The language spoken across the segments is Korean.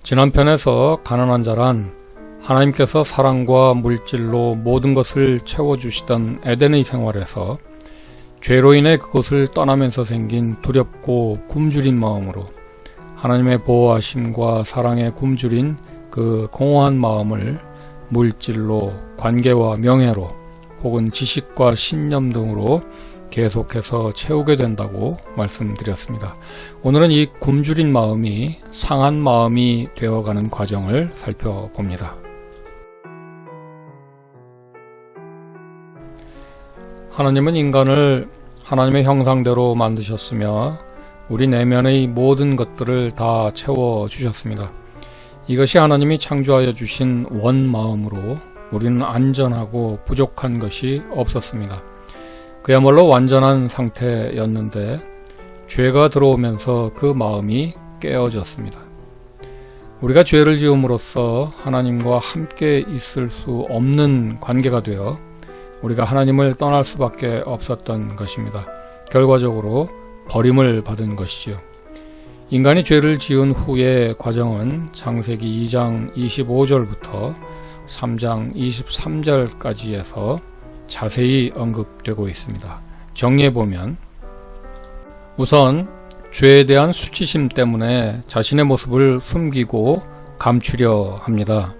지난 편에서 가난한 자란 하나님께서 사랑과 물질로 모든 것을 채워주시던 에덴의 생활에서 죄로 인해 그곳을 떠나면서 생긴 두렵고 굶주린 마음으로 하나님의 보호하심과 사랑에 굶주린 그 공허한 마음을 물질로, 관계와 명예로 혹은 지식과 신념 등으로 계속해서 채우게 된다고 말씀드렸습니다. 오늘은 이 굶주린 마음이 상한 마음이 되어가는 과정을 살펴봅니다. 하나님은 인간을 하나님의 형상대로 만드셨으며 우리 내면의 모든 것들을 다 채워주셨습니다. 이것이 하나님이 창조하여 주신 원마음으로 우리는 안전하고 부족한 것이 없었습니다. 그야말로 완전한 상태였는데 죄가 들어오면서 그 마음이 깨어졌습니다. 우리가 죄를 지음으로써 하나님과 함께 있을 수 없는 관계가 되어 우리가 하나님을 떠날 수밖에 없었던 것입니다. 결과적으로 버림을 받은 것이지요. 인간이 죄를 지은 후의 과정은 창세기 2장 25절부터 3장 23절까지에서 자세히 언급되고 있습니다. 정리해보면 우선 죄에 대한 수치심 때문에 자신의 모습을 숨기고 감추려 합니다.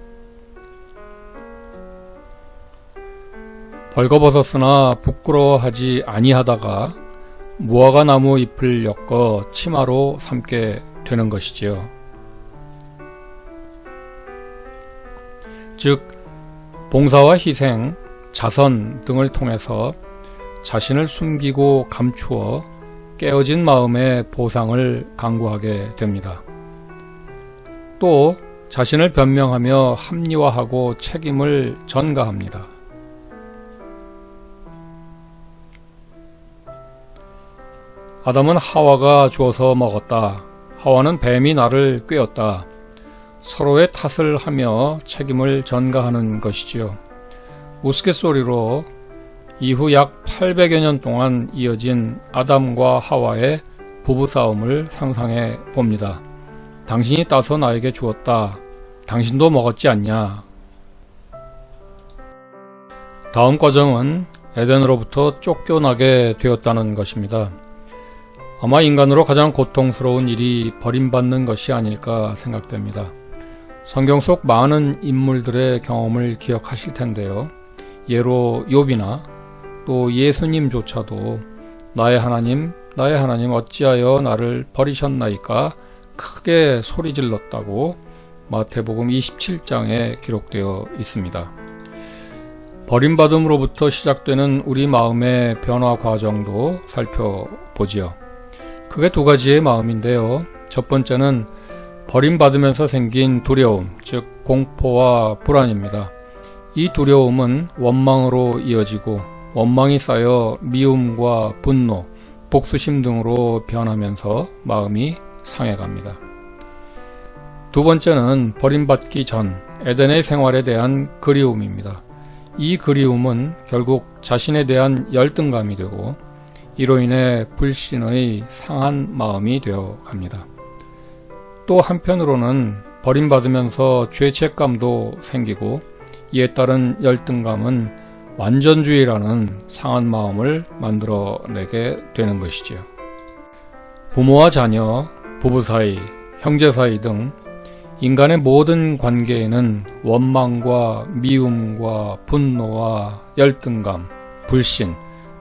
벌거벗었으나 부끄러워하지 아니하다가 무화과 나무 잎을 엮어 치마로 삼게 되는 것이지요. 즉 봉사와 희생, 자선 등을 통해서 자신을 숨기고 감추어 깨어진 마음의 보상을 강구하게 됩니다. 또 자신을 변명하며 합리화하고 책임을 전가합니다. 아담은 하와가 주어서 먹었다. 하와는 뱀이 나를 꿰었다. 서로의 탓을 하며 책임을 전가하는 것이지요. 우스갯소리로 이후 약 800여 년 동안 이어진 아담과 하와의 부부싸움을 상상해 봅니다. 당신이 따서 나에게 주었다. 당신도 먹었지 않냐. 다음 과정은 에덴으로부터 쫓겨나게 되었다는 것입니다. 아마 인간으로 가장 고통스러운 일이 버림받는 것이 아닐까 생각됩니다. 성경 속 많은 인물들의 경험을 기억하실 텐데요. 예로 욥이나 또 예수님조차도 나의 하나님 어찌하여 나를 버리셨나이까 크게 소리질렀다고 마태복음 27장에 기록되어 있습니다. 버림받음으로부터 시작되는 우리 마음의 변화 과정도 살펴보지요. 크게 두 가지의 마음인데요. 첫 번째는 버림받으면서 생긴 두려움, 즉 공포와 불안입니다. 이 두려움은 원망으로 이어지고 원망이 쌓여 미움과 분노, 복수심 등으로 변하면서 마음이 상해갑니다. 두 번째는 버림받기 전 에덴의 생활에 대한 그리움입니다. 이 그리움은 결국 자신에 대한 열등감이 되고 이로 인해 불신의 상한 마음이 되어 갑니다. 또 한편으로는 버림받으면서 죄책감도 생기고 이에 따른 열등감은 완전주의라는 상한 마음을 만들어내게 되는 것이지요. 부모와 자녀, 부부 사이, 형제 사이 등 인간의 모든 관계에는 원망과 미움과 분노와 열등감, 불신,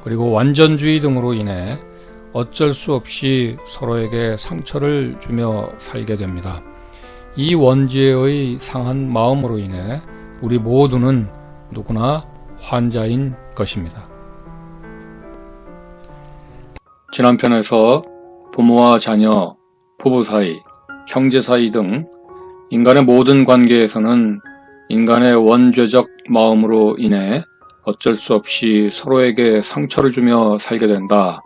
그리고 완전주의 등으로 인해 어쩔 수 없이 서로에게 상처를 주며 살게 됩니다. 이 원죄의 상한 마음으로 인해 우리 모두는 누구나 환자인 것입니다. 지난 편에서 부모와 자녀, 부부 사이, 형제 사이 등 인간의 모든 관계에서는 인간의 원죄적 마음으로 인해 어쩔 수 없이 서로에게 상처를 주며 살게 된다.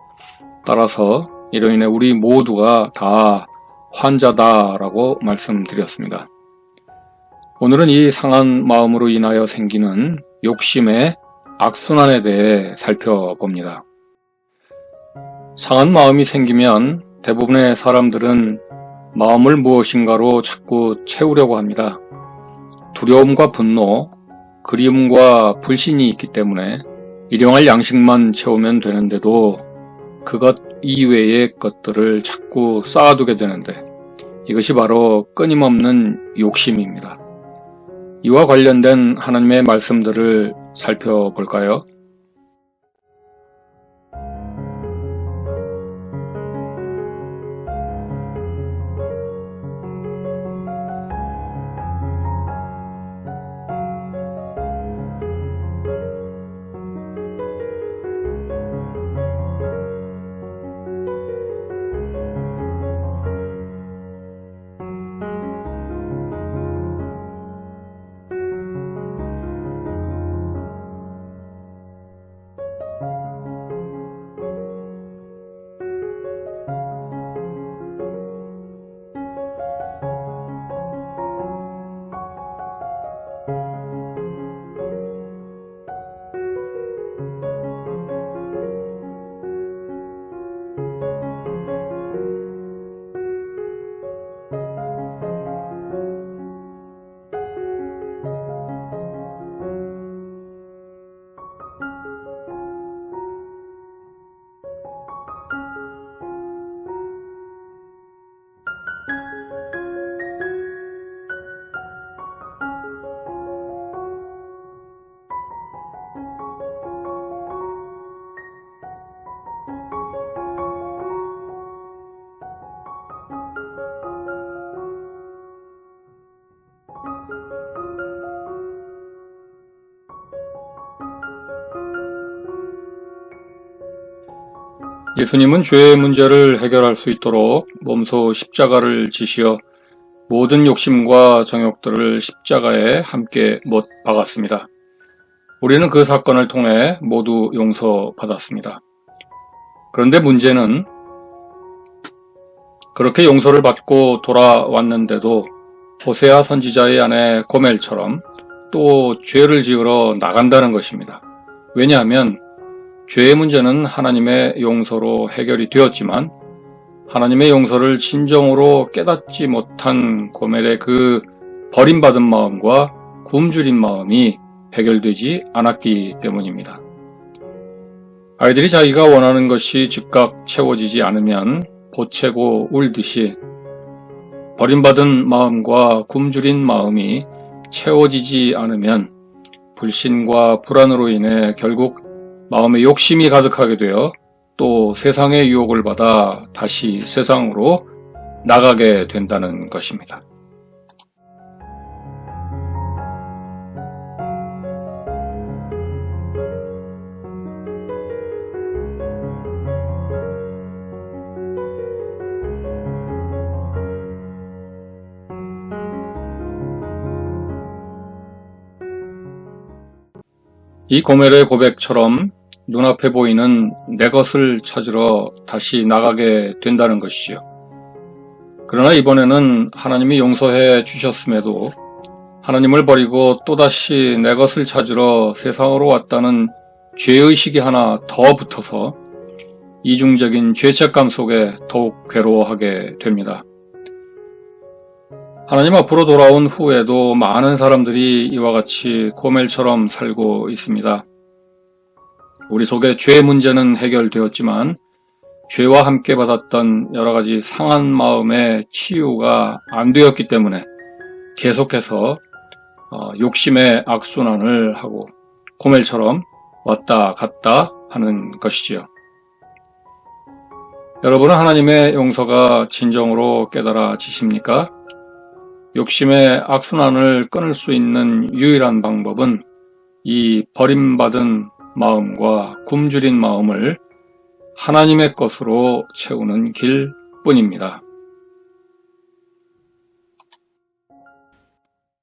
따라서 이로 인해 우리 모두가 다 환자다라고 말씀드렸습니다. 오늘은 이 상한 마음으로 인하여 생기는 욕심의 악순환에 대해 살펴봅니다. 상한 마음이 생기면 대부분의 사람들은 마음을 무엇인가로 자꾸 채우려고 합니다. 두려움과 분노, 그리움과 불신이 있기 때문에 일용할 양식만 채우면 되는데도 그것 이외의 것들을 자꾸 쌓아두게 되는데 이것이 바로 끊임없는 욕심입니다. 이와 관련된 하나님의 말씀들을 살펴볼까요? 예수님은 죄의 문제를 해결할 수 있도록 몸소 십자가를 지시어 모든 욕심과 정욕들을 십자가에 함께 못 박았습니다. 우리는 그 사건을 통해 모두 용서받았습니다. 그런데 문제는 그렇게 용서를 받고 돌아왔는데도 호세아 선지자의 아내 고멜처럼 또 죄를 지으러 나간다는 것입니다. 왜냐하면 죄의 문제는 하나님의 용서로 해결이 되었지만 하나님의 용서를 진정으로 깨닫지 못한 고멜의 그 버림받은 마음과 굶주린 마음이 해결되지 않았기 때문입니다. 아이들이 자기가 원하는 것이 즉각 채워지지 않으면 보채고 울듯이 버림받은 마음과 굶주린 마음이 채워지지 않으면 불신과 불안으로 인해 결국 마음에 욕심이 가득하게 되어 또 세상의 유혹을 받아 다시 세상으로 나가게 된다는 것입니다. 이 고멜의 고백처럼 눈앞에 보이는 내 것을 찾으러 다시 나가게 된다는 것이지요. 그러나 이번에는 하나님이 용서해 주셨음에도 하나님을 버리고 또다시 내 것을 찾으러 세상으로 왔다는 죄의식이 하나 더 붙어서 이중적인 죄책감 속에 더욱 괴로워하게 됩니다. 하나님 앞으로 돌아온 후에도 많은 사람들이 이와 같이 고멜처럼 살고 있습니다. 우리 속에 죄 문제는 해결되었지만 죄와 함께 받았던 여러 가지 상한 마음의 치유가 안 되었기 때문에 계속해서 욕심의 악순환을 하고 고멜처럼 왔다 갔다 하는 것이지요. 여러분은 하나님의 용서가 진정으로 깨달아지십니까? 욕심의 악순환을 끊을 수 있는 유일한 방법은 이 버림받은 마음과 굶주린 마음을 하나님의 것으로 채우는 길 뿐입니다.